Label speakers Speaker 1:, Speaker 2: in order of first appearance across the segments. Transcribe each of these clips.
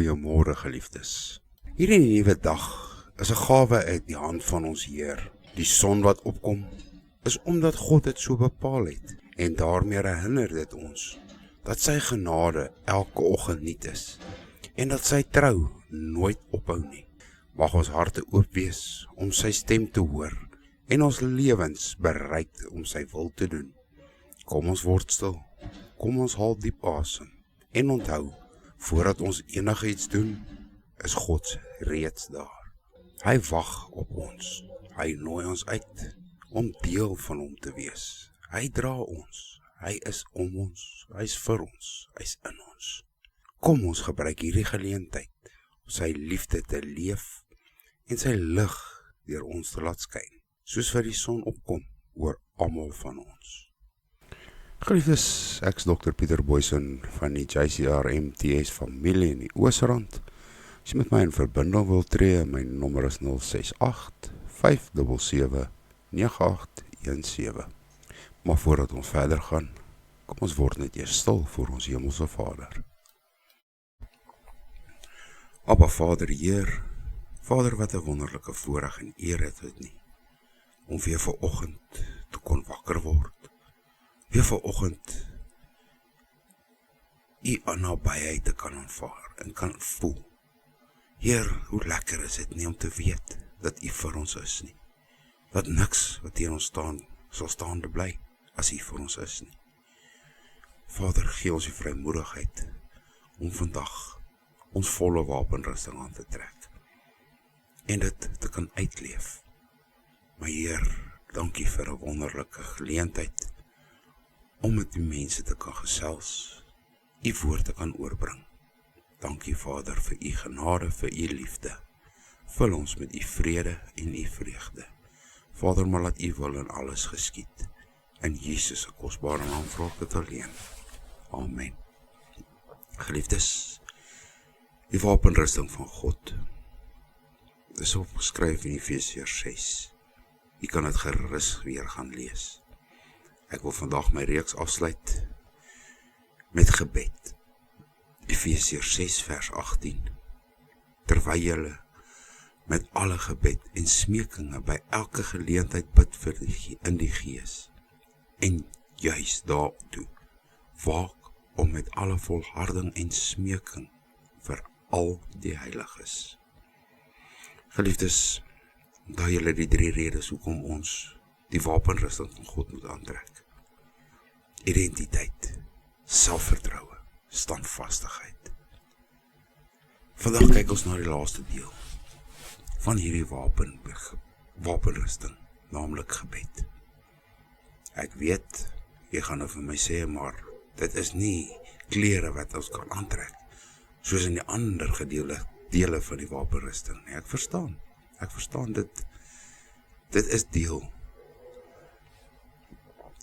Speaker 1: Goeiemôre geliefdes. Hierdie nuwe dag is 'n gawe uit die hand van ons Heer. Die son wat opkom is omdat God dit so bepaal het en daarmee herinner dit ons dat sy genade elke oggend nuut is en dat sy trou nooit ophou nie. Mag ons harte oop wees om sy stem te hoor en ons lewens bereid om sy wil te doen. Kom ons word stil, kom ons haal diep asem en onthou, voordat ons enigiets doen, is God reeds daar. Hy wag op ons, hy nooi ons uit om deel van hom te wees. Hy dra ons, hy is om ons, hy is vir ons, hy is in ons. Kom ons gebruik hierdie geleentheid om sy liefde te leef en sy lig deur ons te laat skyn, soos wat die son opkom oor almal van ons. Geliefdes, ek is Dr. Pieter Boysen van die JCR MTS familie in die Oosrand. As jy met my in verbinding wil tree, my nommer is 068-577-9817. Maar voordat ons verder gaan, kom ons word net eers stil voor ons hemelse Vader. Abba Vader, Heer, Vader, wat 'n wonderlike voorreg en eer het dit nie, om weer vanoggend te kon wakker word, weer vanoggend U aan nabyheid te kan aanvaar en kan voel. Heer, hoe lekker is dit nie om te weet dat U vir ons is nie, dat niks wat teen ons staan, sal staande bly as U vir ons is nie. Vader, gee ons die vrymoedigheid om vandag ons volle wapenrusting aan te trek en dit te kan uitleef. Maar Heer, dankie vir 'n wonderlike geleentheid om met die mense te kan gesels, U woord te kan oorbring. Dankie Vader vir U genade, vir U liefde. Vul ons met U vrede en U vreugde. Vader, maar laat U wil in alles geskied. In Jesus se kosbare naam vra ek dit alleen. Amen. Geliefdes, die wapenrusting van God is opgeskryf in Efesiërs 6. U kan dit gerus weer gaan lees. Ek wil vandag my reeks afsluit met gebed. Efesiërs 6 vers 18. Terwyl julle met alle gebed en smekinge by elke geleentheid bid vir in die Gees en juis daartoe waak om met alle volharding en smeking vir al die heiliges. Geliefdes, onthou julle die 3 redes hoekom ons die wapenrusting van God moet aantrek. Identiteit, selfvertroue, standvastigheid. Vandag kyk ons na die laaste deel van hierdie wapenrusting, naamlik gebed. Ek weet, jy gaan nou vir my sê, maar dit is nie klere wat ons kan aantrek, soos in die ander dele van die wapenrusting. Nee, ek verstaan dit. Dit is deel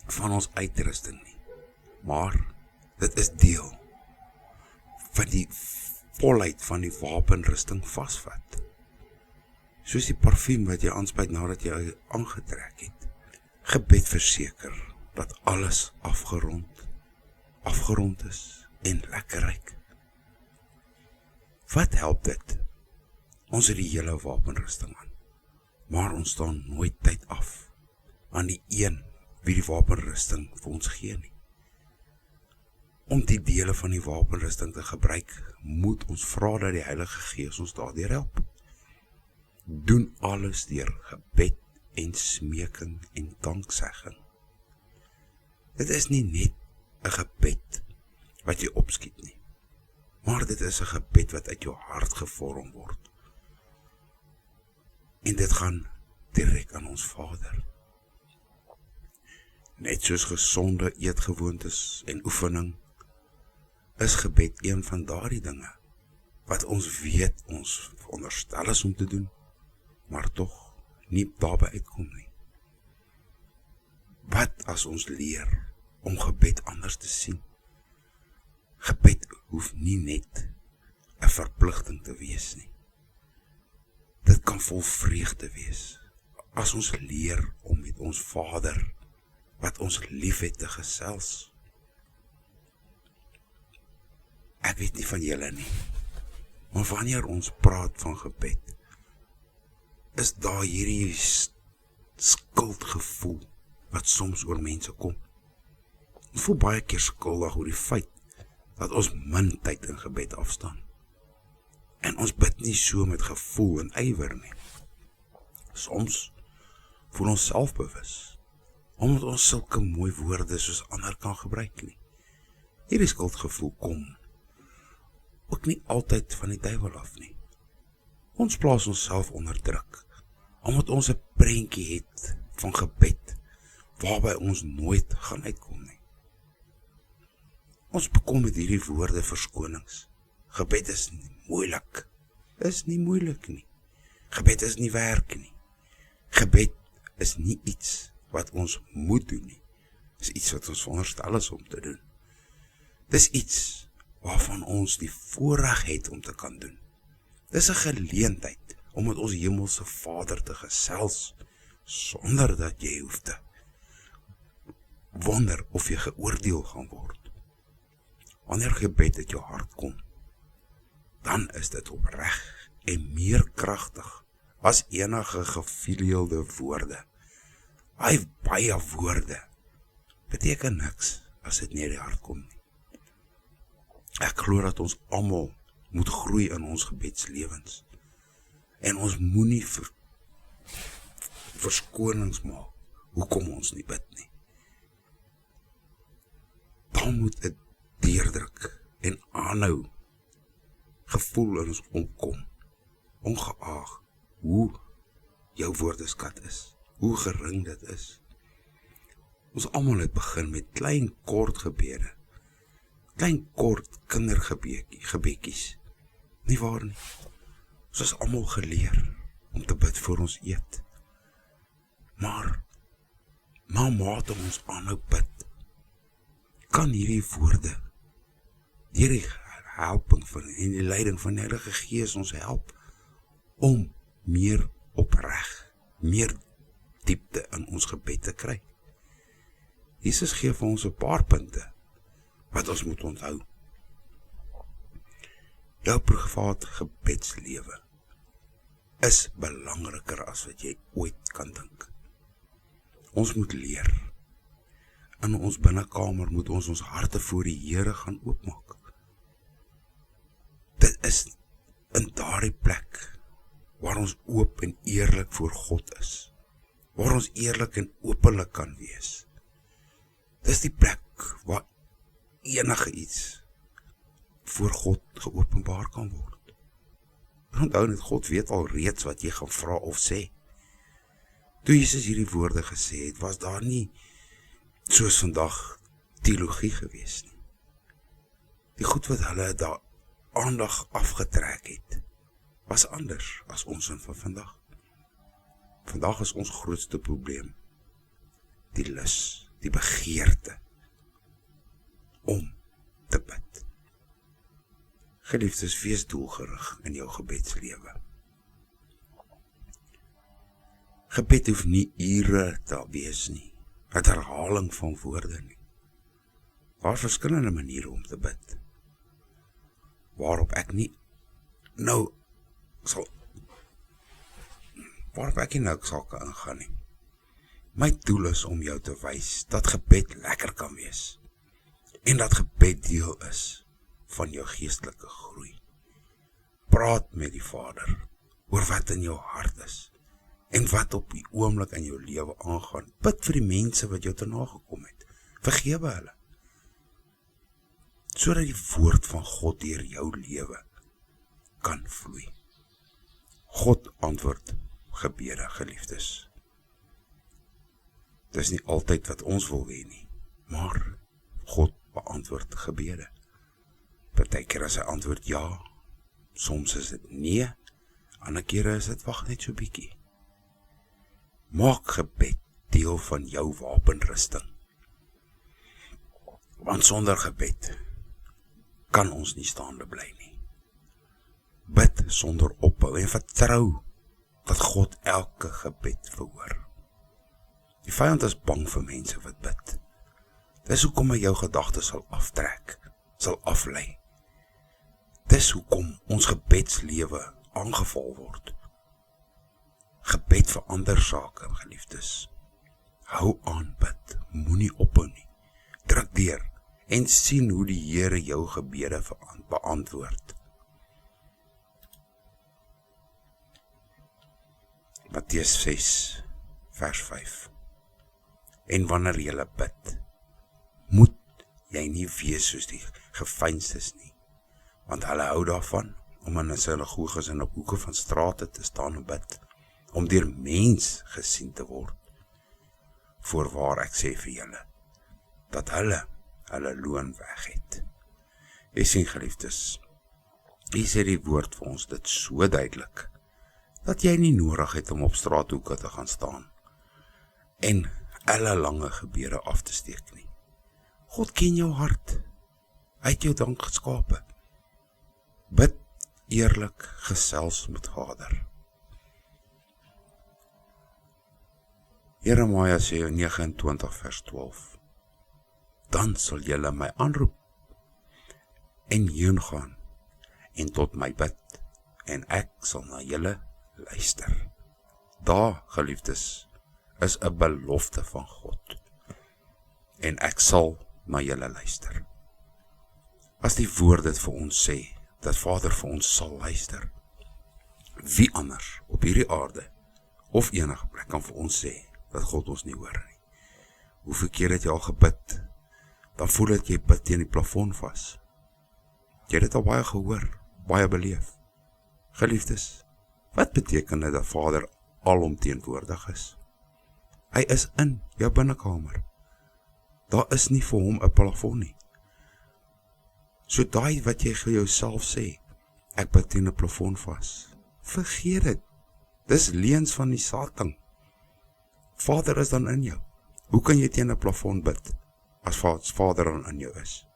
Speaker 1: van ons uitrusting nie, maar dit is deel van die volheid van die wapenrusting vasvat. Soos die parfuum wat jy aanspuit nadat jy aangetrek het. Gebed verseker dat alles afgerond is en lekker ruik. Wat help dit? Ons het die hele wapenrusting aan, maar ons staan nooit tyd af aan die een wie die wapenrusting vir ons gee nie. Om die dele van die wapenrusting te gebruik, moet ons vra dat die Heilige Gees ons daardeur help. Doen alles deur gebed en smeking en danksegging. Dit is nie net 'n gebed wat jy opskiet nie, maar dit is 'n gebed wat uit jou hart gevorm word. En dit gaan direk aan ons Vader. Net soos gesonde eetgewoontes en oefening, is gebed een van daardie dinge wat ons weet ons veronderstel is om te doen, maar tog nie daarby uitkom nie. Wat as ons leer om gebed anders te sien? Gebed hoef nie net 'n verpligting te wees nie. Dit kan vol vreugde wees as ons leer om met ons Vader wat ons liefhet te gesels. Ek weet nie van julle nie, Maar wanneer ons praat van gebed, is daar hierdie skuldgevoel wat soms oor mense kom. Ons voel baie keer skuldig oor die feit dat ons min tyd in gebed afstaan. En ons bid nie so met gevoel en ywer nie. Soms voel ons selfbewus, omdat ons sulke mooi woorde soos ander kan gebruik nie. Hierdie skuldgevoel kom ook nie altyd van die duiwel af nie. Ons plaas onsself onder druk, omdat ons 'n prentjie het van gebed, waarby ons nooit gaan uitkom nie. Ons bekom met hierdie woorde verskonings. Gebed is nie moeilik. Is nie moeilik nie. Gebed is nie werk nie. Gebed is nie iets wat ons moet doen nie. Dis iets wat ons veronderstel is om te doen. Dis iets waarvan ons die voorreg het om te kan doen. Dis 'n geleentheid om met ons hemelse Vader te gesels, sonder dat jy hoef te wonder of jy geoordeel gaan word. Wanneer gebed uit jou hart kom, dan is dit opreg en meer kragtig as enige gefileelde woorde. Hy baie woorde beteken niks as dit nie uit die hart kom nie. Ek glo dat ons almal moet groei in ons gebedslewens. En ons moenie verskonings maak hoekom ons nie bid nie. Dan moet 'n deurdruk en aanhou gevoel in ons opkom, ongeag hoe jou woordeskat is, hoe gering dit is. Ons almal het begin met klein kort gebede, klein kort kindergebedjies, nie waar nie? Ons is almal geleer om te bid voor ons eet. Maar na mate ons aanhou bid, kan hierdie woorde, hierdie helping en die leiding van die Heilige Gees ons help om meer opreg, meer diepte in ons gebed te kry. Jesus gee vir ons 'n paar punte wat ons moet onthou. Jou privaat gebedslewe is belangriker as wat jy ooit kan dink. Ons moet leer. In ons binnekamer moet ons harte voor die Here gaan oopmaak. Dit is in daardie plek waar ons oop en eerlik voor God is, waar ons eerlik en openlik kan wees. Dis die plek waar enige iets voor God geopenbaar kan word. Onthou net, God weet al reeds wat jy gaan vra of sê. Toe Jesus hierdie woorde gesê het, was daar nie soos vandag teologie gewees nie. Die goed wat hulle daar aandag afgetrek het, was anders as ons van vandag. Vandag is ons grootste probleem die lus, die begeerte om te bid. Geliefdes, wees doelgerig in jou gebedslewe. Gebed hoef nie ure te wees nie, 'n herhaling van woorde nie. Daar is verskillende maniere om te bid, waarop ek nie nou sal kan ingaan nie. My doel is om jou te wys dat gebed lekker kan wees, en dat gebed deel is van jou geestelike groei. Praat met die Vader oor wat in jou hart is, en wat op die oomblik in jou lewe aangaan. Bid vir die mense wat jou te nagekom het. Vergewe hulle, sodat die woord van God deur jou lewe kan vloei. God antwoord gebede, geliefdes. Dis nie altyd wat ons wil hê nie, maar God beantwoord gebede. Partykeer is sy antwoord ja, soms is dit nee, ander kere is dit wag net so bietjie. Maak gebed deel van jou wapenrusting. Want sonder gebed kan ons nie staande bly nie. Bid sonder ophou en vertrou dat God elke gebed verhoor. Die vyand is bang vir mense wat bid. Dis hoekom hy jou gedagtes sal aftrek, sal aflei. Dis hoekom ons gebedslewe aangeval word. Gebed vir ander sake, geliefdes. Hou aan bid, moenie ophou nie. Druk deur en sien hoe die Here jou gebede beantwoord. Matteus 6, vers 5. En wanneer jy bid, moet jy nie wees soos die geveinsdes nie, want hulle hou daarvan om in 'n sinagoges en op hoeke van strate te staan en bid, om deur mens gesien te word. Voorwaar ek sê vir julle, dat hulle loon weg het. Jy sien, geliefdes, hier sê die woord vir ons dit so duidelik, dat jy nie nodig het om op straathoeke te gaan staan, en ellelange gebede af te steek nie. God ken jou hart, hy het jou dank geskape. Bid eerlik gesels met Vader. Jeremia sê 29 vers 12. Dan sal julle my aanroep en heen gaan en tot my bid en ek sal na julle luister. Daar, geliefdes, is 'n belofte van God en ek sal na julle luister. As die woord dit vir ons sê, dat Vader vir ons sal luister, wie anders op hierdie aarde of enige plek kan vir ons sê dat God ons nie hoor nie? Hoeveel keer het jy al gebid, dan voel dat jy bid teen die plafon vas? Jy het dit al baie gehoor, baie beleef. Geliefdes, wat beteken dit dat Vader alomteenwoordig is? Hy is in jou binnekamer. Daar is nie vir hom 'n plafon nie. So daai wat jy vir jouself sê, ek bid teen 'n plafon vas, vergeet dit. Dis leuns van die Satan. Vader is dan in jou. Hoe kan jy teen 'n plafon bid, as Vader dan in jou is?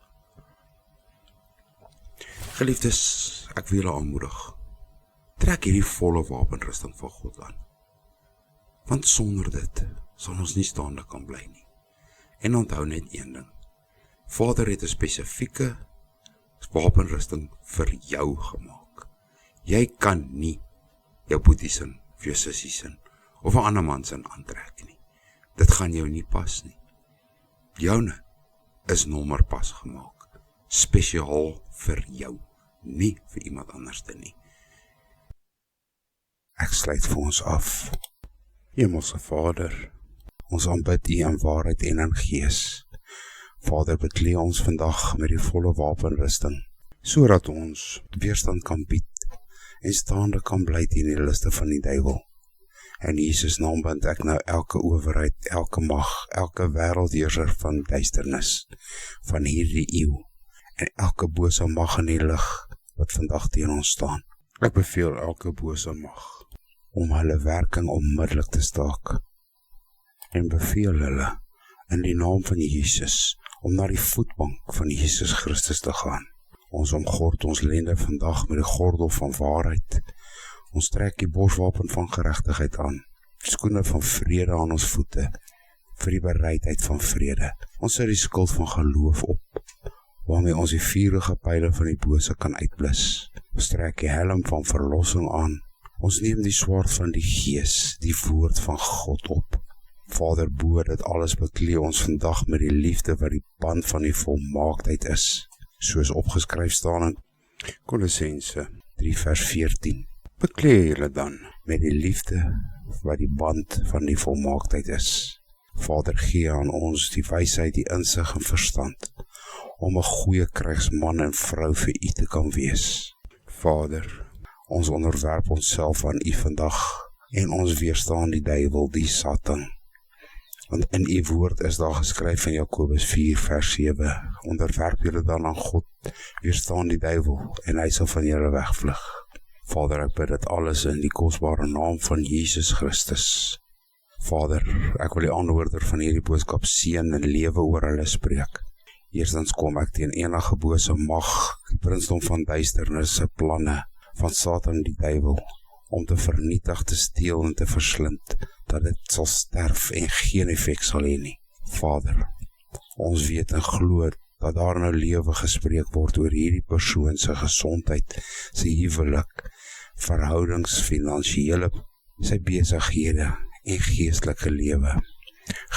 Speaker 1: Geliefdes, ek wil julle aanmoedig, trek hierdie volle wapenrusting van God aan. Want sonder dit sal ons nie staande kan bly nie. En onthou net een ding, Vader het 'n spesifieke wapenrusting vir jou gemaak. Jy kan nie jou boeties in, of jou sissies in, of 'n ander man sin aantrek nie. Dit gaan jou nie pas nie. Joune is nommerpas gemaak, spesiaal vir jou, nie vir iemand anders nie. Ek sluit vir ons af. Hemelse Vader, ons aanbid U in waarheid en in gees. Vader, beklee ons vandag met die volle wapenrusting, sodat ons weerstand kan bied en staande kan bly teen die liste van die duiwel. In Jesus naam bind ek nou elke owerheid, elke mag, elke wêreldheerser van duisternis van hierdie eeu en elke bose mag in die lig wat vandag teen ons staan. Ek beveel elke bose mag om hulle werking onmiddellik te staak en beveel hulle in die naam van Jesus om na die voetbank van Jesus Christus te gaan. Ons omgord ons lende vandag met die gordel van waarheid. Ons trek die borswapen van geregtigheid aan, skoene van vrede aan ons voete, vir die bereidheid van vrede. Ons sit die skild van geloof op, waarmee ons die vurige pyle van die bose kan uitblus. Ons trek die helm van verlossing aan. Ons neem die swaard van die Gees, die woord van God op. Vader, bo dit alles beklee ons vandag met die liefde wat die band van die volmaaktheid is, soos opgeskryf staan in Kolossense 3 vers 14. Beklee julle dan met die liefde wat die band van die volmaaktheid is. Vader, gee aan ons die wysheid, die insig en verstand, om 'n goeie krygsman en vrou vir U te kan wees. Vader, ons onderwerp onsself aan U vandag, en ons weerstaan die duiwel, die Satan. Want in U woord is daar geskryf in Jakobus 4 vers 7, onderwerp julle dan aan God, weerstaan die duiwel, en hy sal van julle wegvlug. Vader, ek bid dit alles in die kosbare naam van Jesus Christus. Vader, ek wil die aanhoorder van hierdie boodskap seën en lewe oor hulle spreek. Eerstens kom ek teen enige bose mag, die prinsdom van duisternis, se planne van Satan die duiwel, om te vernietig, te steel en te verslind, dat dit sal sterf en geen effek sal hê nie. Vader, ons weet en glo dat daar nou lewe gespreek word oor hierdie persoon se gesondheid, sy huwelik, verhoudings, finansiële, sy besighede en geestelike lewe.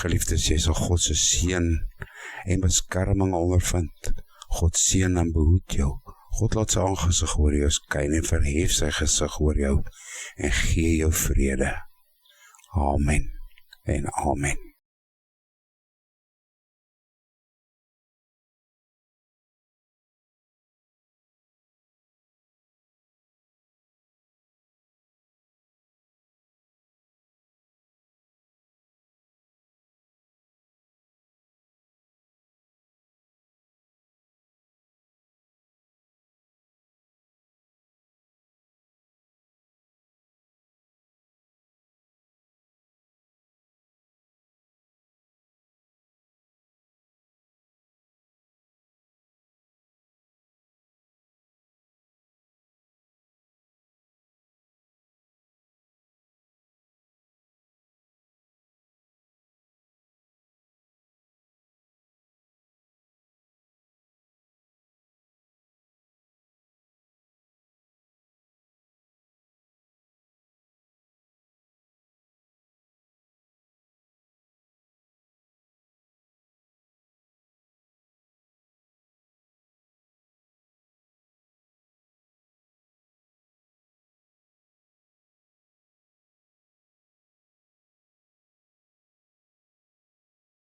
Speaker 1: Geliefdes, jy sal God se seën en beskerming ondervind. God seën en behoed jou. God laat sy aangesig oor jou skyn en verhef sy gesig oor jou en gee jou vrede. Amen en amen.